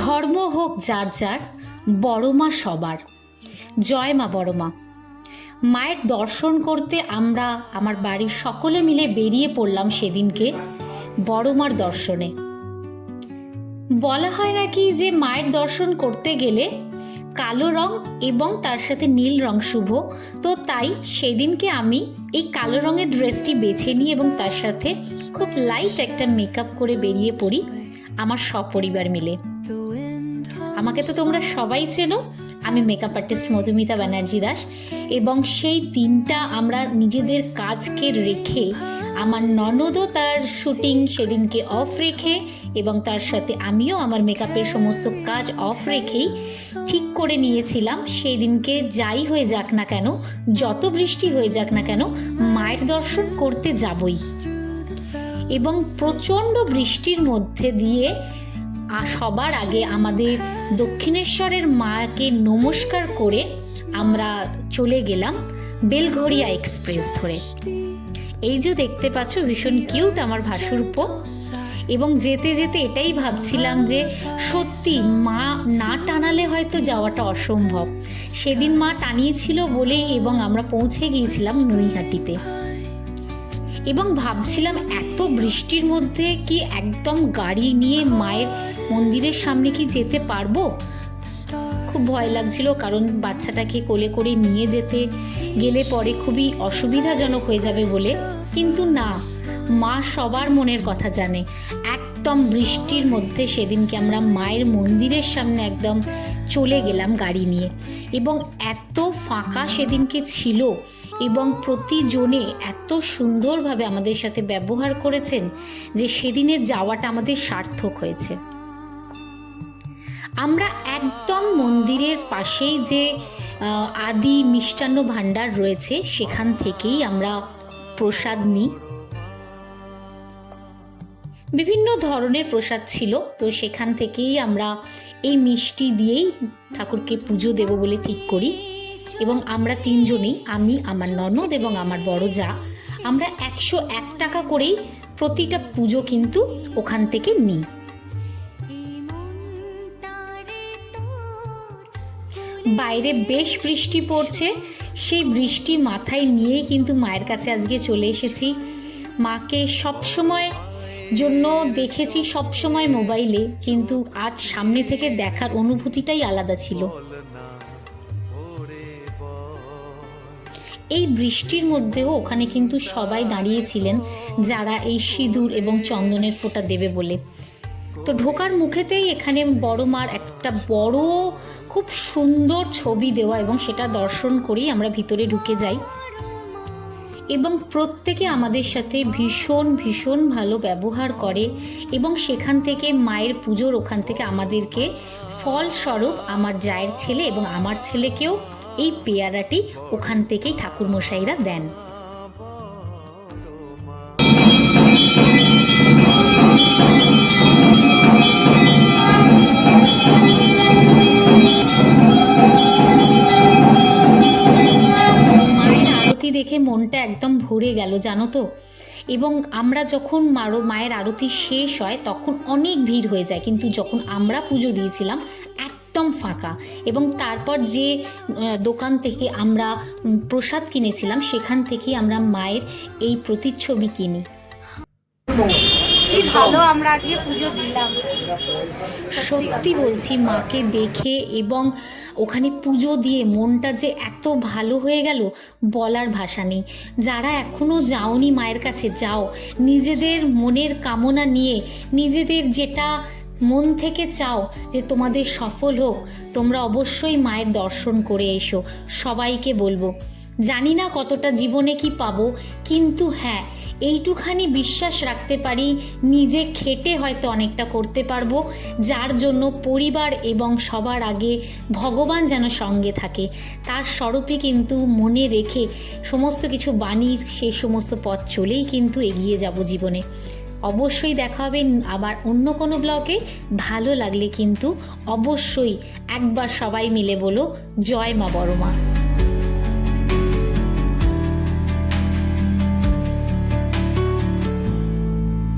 ধর্ম হোক যার যার, বড় মা সবার। জয় মা বড় মা। মায়ের দর্শন করতে আমরা আমার বাড়ির সকলে মিলে বেরিয়ে পড়লাম সেদিনকে বড় মার দর্শনে। বলা হয় নাকি যে মায়ের দর্শন করতে গেলে কালো রং এবং তার সাথে নীল রং শুভ, তো তাই সেদিনকে আমি এই কালো রঙের ড্রেসটি বেছে নিই এবং তার সাথে খুব লাইট একটা মেকআপ করে বেরিয়ে পড়ি আমার সপরিবার মিলে। আমাকে তো তোমরা সবাই চেনো, আমি মেকআপ আর্টিস্ট মধুমিতা ব্যানার্জি দাস, এবং সেই দিনটা আমরা নিজেদের কাজকে রেখে আমার ননদও তার শুটিং সেদিনকে অফ রেখে এবং তার সাথে আমিও আমার মেকআপের সমস্ত কাজ অফ রেখেই ঠিক করে নিয়েছিলাম সেই দিনকে যাই হয়ে যাক না কেন, যত বৃষ্টি হয়ে যাক না কেন, মায়ের দর্শন করতে যাবই। এবং প্রচণ্ড বৃষ্টির মধ্যে দিয়ে সবার আগে আমাদের দক্ষিণেশ্বরের মাকে নমস্কার করে আমরা চলে গেলাম বেলঘরিয়া এক্সপ্রেস ধরে। এই যে দেখতে পাচ্ছ ভীষণ কিউট আমার ভাসুরপো, এবং যেতে যেতে এটাই ভাবছিলাম যে সত্যি মা না টানালে হয়তো যাওয়াটা অসম্ভব। সেদিন মা টানিয়েছিল বলেই এবং আমরা পৌঁছে গিয়েছিলাম নৈহাটিতে। এবং ভাবছিলাম এত বৃষ্টির মধ্যে কি একদম গাড়ি নিয়ে মায়ের মন্দিরের সামনে কি যেতে পারবো? খুব ভয় লাগছিল, কারণ বাচ্চাটাকে কোলে করে নিয়ে যেতে গেলে পরে খুবই অসুবিধাজনক হয়ে যাবে বলে। কিন্তু না, মা সবার মনের কথা জানে। একদম বৃষ্টির মধ্যে সেদিনকে আমরা মায়ের মন্দিরের সামনে একদম চলে গেলাম গাড়ি নিয়ে, এবং এত ফাঁকা সেদিনকে ছিল এবং প্রতিজনে এত সুন্দরভাবে আমাদের সাথে ব্যবহার করেছেন যে সেদিনের যাওয়াটা আমাদের সার্থক হয়েছে। আমরা একদম মন্দিরের পাশেই যে আদি মিষ্টান্ন ভাণ্ডার রয়েছে সেখান থেকেই আমরা প্রসাদ নিই। বিভিন্ন ধরনের প্রসাদ ছিল, তো সেখান থেকেই আমরা এই মিষ্টি দিয়েই ঠাকুরকে পুজো দেব বলে ঠিক করি। এবং আমরা তিনজনেই, আমি, আমার ননদ এবং আমার বড় যা, আমরা 101 টাকা করেই প্রতিটা পুজো কিন্তু ওখান থেকে নিই। বাইরে বেশ বৃষ্টি পড়ছে, সেই বৃষ্টি মাথায় নিয়েই কিন্তু মায়ের কাছে আজকে চলে এসেছি। মাকে সবসময় জন্য দেখেছি সবসময় মোবাইলে, কিন্তু আজ সামনে থেকে দেখার অনুভূতিটাই আলাদা ছিল। এই বৃষ্টির মধ্যেও ওখানে কিন্তু সবাই দাঁড়িয়েছিলেন যারা এই সিঁদুর এবং চন্দনের ফোঁটা দেবে বলে। তো ঢোকার মুখেতেই এখানে বড় মার একটা বড় খুব সুন্দর ছবি দেওয়া, এবং সেটা দর্শন করেই আমরা ভিতরে ঢুকে যাই। এবং প্রত্যেকে আমাদের সাথে ভীষণ ভীষণ ভালো ব্যবহার করে, এবং সেখান থেকে মায়ের পুজোর ওখান থেকে আমাদেরকে ফলস্বরূপ আমার জায়ের ছেলে এবং আমার ছেলেকেও এই পেয়ারাটি ওখান থেকেই ঠাকুরমশাইরা দেন। মায়ের আরতি দেখে মনটা একদম ভরে গেল, জানো তো। এবং আমরা যখন মায়ের আরতি শেষ হয় তখন অনেক ভিড় হয়ে যায়, কিন্তু যখন আমরা পুজো দিয়েছিলাম একদম ফাঁকা। এবং তারপর যে দোকান থেকে আমরা প্রসাদ কিনেছিলাম সেখান থেকেই আমরা মায়ের এই প্রতিচ্ছবি কিনি। ভালো আমরা আজকে পুজো দিলাম, সত্যি বলছি, মাকে দেখে এবং ওখানে পুজো দিয়ে মনটা যে এত ভালো হয়ে গেল বলার ভাষা নেই। যারা এখনও যাওনি মায়ের কাছে, যাও। নিজেদের মনের কামনা নিয়ে, নিজেদের যেটা মন থেকে চাও যে তোমাদের সফল হোক, তোমরা অবশ্যই মায়ের দর্শন করে এসো। সবাইকে বলবো, জানি না কতটা জীবনে কি পাবো, কিন্তু হ্যাঁ, এইটুখানি বিশ্বাস রাখতে পারি নিজে খেটে হয়তো অনেকটা করতে পারবো, যার জন্য পরিবার এবং সবার আগে ভগবান যেন সঙ্গে থাকে, তার স্বরূপই কিন্তু মনে রেখে সমস্ত কিছু বাণীর সেই সমস্ত পথ চলেই কিন্তু এগিয়ে যাব জীবনে। অবশ্যই দেখা হবে আবার অন্য কোনো ব্লগে। ভালো লাগলে কিন্তু অবশ্যই একবার সবাই মিলে বলো জয় মা বড় মা।